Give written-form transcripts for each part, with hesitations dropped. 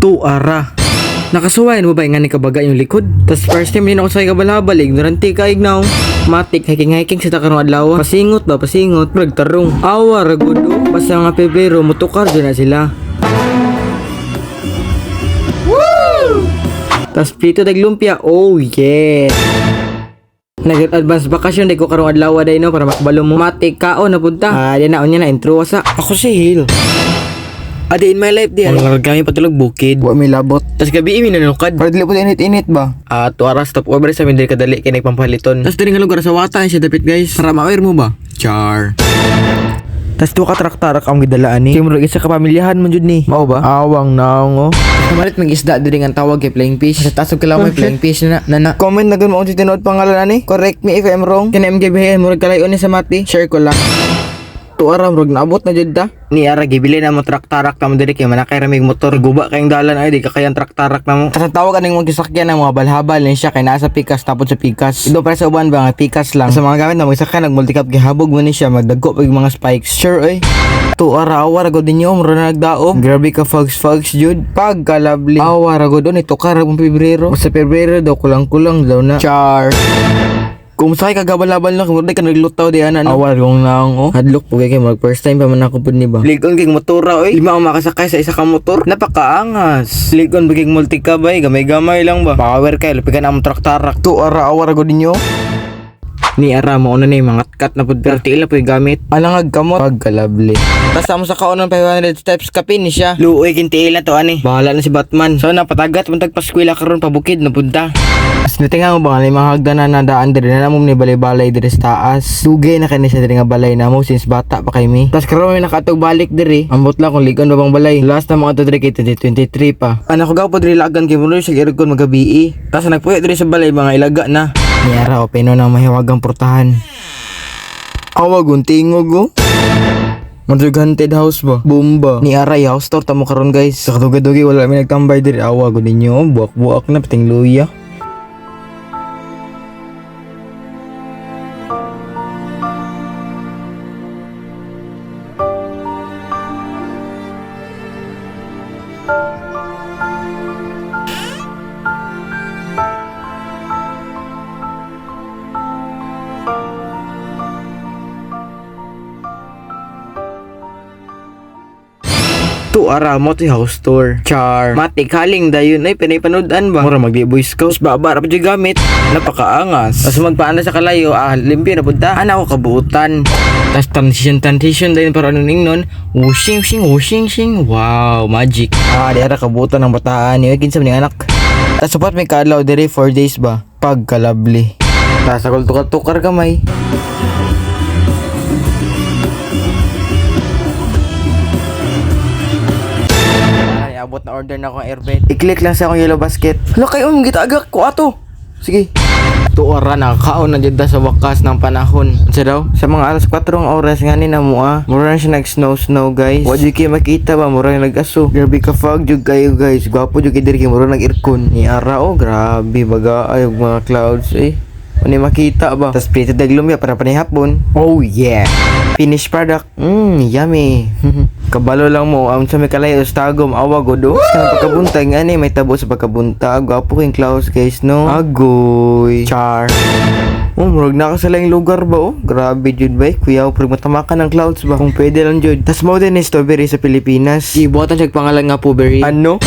Tuara. Nakasuwayan mo ba nga ni kabaga yung likod? Tas first time din ako sa kabalabal, ignorante ka ignaw. Matik, hiking sa takarong adlaw. Pasingot ba, pasingot. Bragtarong. Awa, ragudo. Basta nga Pebrero, mutukar dyan na sila. Woo! Tas prito daglumpia, oh yeah. Nag-advance bakasyon day ko karong adlaw day no para makabalo mo. Matik kao na punta. Di na onya na intro sa. Ako si Hill. A day in my life di. Ang kami patulog bukid. Wa may labot. Tas gabi mi nanukad. Para dili po init-init ba? Tuara stop over sa min diri kadali kay nagpampaliton. Tas diri nga lugar sa wata siya dapit guys. Para ma-aware mo ba? Char. Tas duha ka trak-tarak ang gidalaan ni. Kay murag isa ka pamilyahan man jud ni. Mao ba? Awang naong oh. Kamalit mag-isda diri nga tawag kay flying fish. Sa tasog ka lang may flying fish na. Comment na gun mo kung tinuod pangalan ani. Correct me if I'm wrong. Kina MGB murag kalayon ni sa mati. Share ko lang. Tuara murag naabot na jud da. Ni ara gibili na mo trak-tarak ta mo diri kay manakay ra mig motor guba kayong dalan ay di ka kayang trak-tarak na mo. Sa tawag aning mga gisakyan ng mga balhabal ni siya kay naa sa pikas tapos sa pikas. Ido para sa uban ba nga pikas lang. Sa mga gamit na magsakyan nagmulticap gihabog mo ni siya magdagko pag mga spikes. Sure ay. Tuara awara gud ninyo mura na nagdaog. Grabe ka fogs jud. Pagkalabli. Awara gud ni tukar ang Pebrero. Sa Pebrero daw kulang-kulang daw na. Char. Kung sakay kagabal-abal na, kung ka naglutaw di ana no. Awar kong naong oh. Hadlok po kay mag first time pa man ako pud ni ba. Ligon kay motora oy. Lima ang makasakay sa isa ka motor. Napakaangas. Ligon bigig multi-cab ay gamay-gamay lang ba. Power kay lapigan ang trak-tarak. Tuara awara gud ninyo. Ni ara mo na ni mga kat na pud pero tiil na po yung gamit. Alangag kamot. Pagkalabli. Tas amo sa kaunon 500 steps kapin ni siya. Luoy kintiil na to ani. Bahala na si Batman. So napatagat man tagpaskwela karon pabukid na punta. As natinga mo ba nga mga hagdanan na daan diri na mo ni balay-balay diri sa taas. Dugay na kani siya diri nga balay na mo since bata pa kay mi. Tas karon may nakatog balik diri. Ambot lang kung ligon ba bang balay. Last na mga to diri kay 2023 pa. Anak ko gaw po diri lagan kay mulo siya irgon magabii. Tas nagpuyo diri sa balay mga ilaga na. Niara o peno nang mahiwagang portahan. Awag untingog oh. Madrug haunted house ba? Bomba. Ni Aray house tour tamo karon guys. Sa kaduga-dugi wala may nagtambay diri. Awag ninyo. Buak-buak na piting luya. Tuara mo ti house tour. Char. Matik haling dayon ay pinaypanood-an ba? Mura magdi boy scouts baba ra pa gamit. Napakaangas. Tas magpaana sa kalayo limpyo na punta. Ana ko kabuutan. Tas transition dayon para ano ning washing. Wow, magic. Di ara kabuutan ng bataan ni kinsa ning anak. Tas supat may kaadlaw diri 4 days ba? Pagkalabli. Tas sagol tukar kamay. Abot na order na akong airbed. I-click lang sa akong yellow basket. Hala kayo, gitagak ko ato. Sige. Tuora na kaon na dyan sa wakas ng panahon. Sa daw? Sa mga alas 4 ang oras nga ni na mo Mura na siya nag-snow guys. Wad yung kayo makita ba? Mura yung nag-aso. Grabe ka fog yung kayo guys. Gwapo yung kayo diri mura nag-aircon. Ni ara grabe baga ay mga clouds eh. Ano makita ba? Tas prito daglumya para panihapon. Oh yeah. Finished product. Yummy. Kabalo lang mo sa may kalayo tagom awag do. Sa pagkabuntag ani may tabo sa pagkabuntag. Gwapo kayong clouds guys no. Agoy. Char. Murag na ka sa laing lugar ba Grabe jud ba kuya pag matamakan ng clouds ba kung pwede lang jud. Tas mo din strawberry sa Pilipinas. Ibuhatan siya pangalan nga po berry. Ano?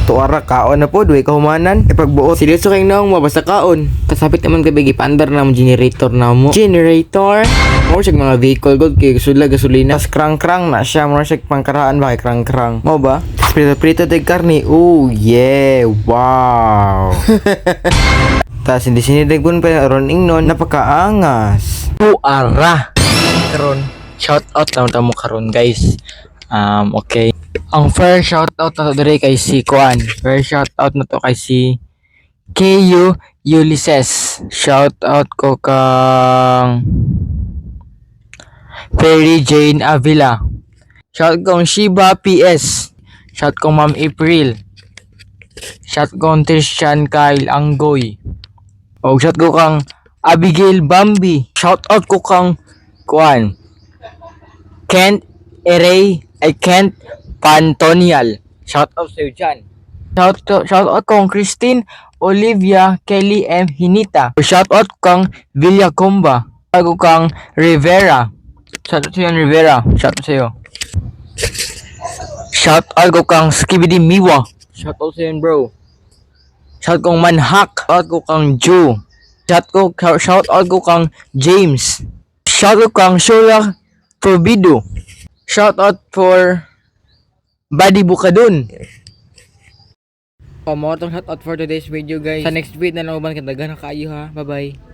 Tuara kaon na po duay kahumanan. Pagbuot seryoso kayong naong mo basta kaon. Kasapit naman kay bigi paandar na mo generator na mo. Generator. Mo siya mga vehicle gold kay sudla gasolina. Tas krang na siya mo siya pangkaraan ba kay krang. Mo ba? Prito de carne. Oh yeah. Wow. Tas hindi sinidagon pa ron ingnon napakaangas. Tuara. Karon shout out lang mo karon guys. Okay. Ang first shout out na to diri kay si Kuan. First shout out na to kay si KU Ulysses. Shout out ko kang Perry Jane Avila. Shout kong Shiba PS. Shout kong Ma'am April. Shout kong Trishan Kyle Anggoy. O shout ko kang Abigail Bambi. Shout out ko kang Kuan Kent Pantonial. Shout out sa'yo dyan. Shout out kong Christine Olivia Kelly M. Hinita. Shout out kang Villacomba. Shout out kang Rivera. Shout out sa'yo Rivera. Shout out sa'yo. Shout out ko kang Skibidi Miwa. Shout out sa'yo bro. Shout kong Manhak. Shout out ko kang Joe. Shout out ko kang James. Shout out kang Shola Probido. Shout out for Buddy Bukadun. Mo tong shout out for today's video guys. Sa next video na lang uban kadaghan kayo ha. Bye bye.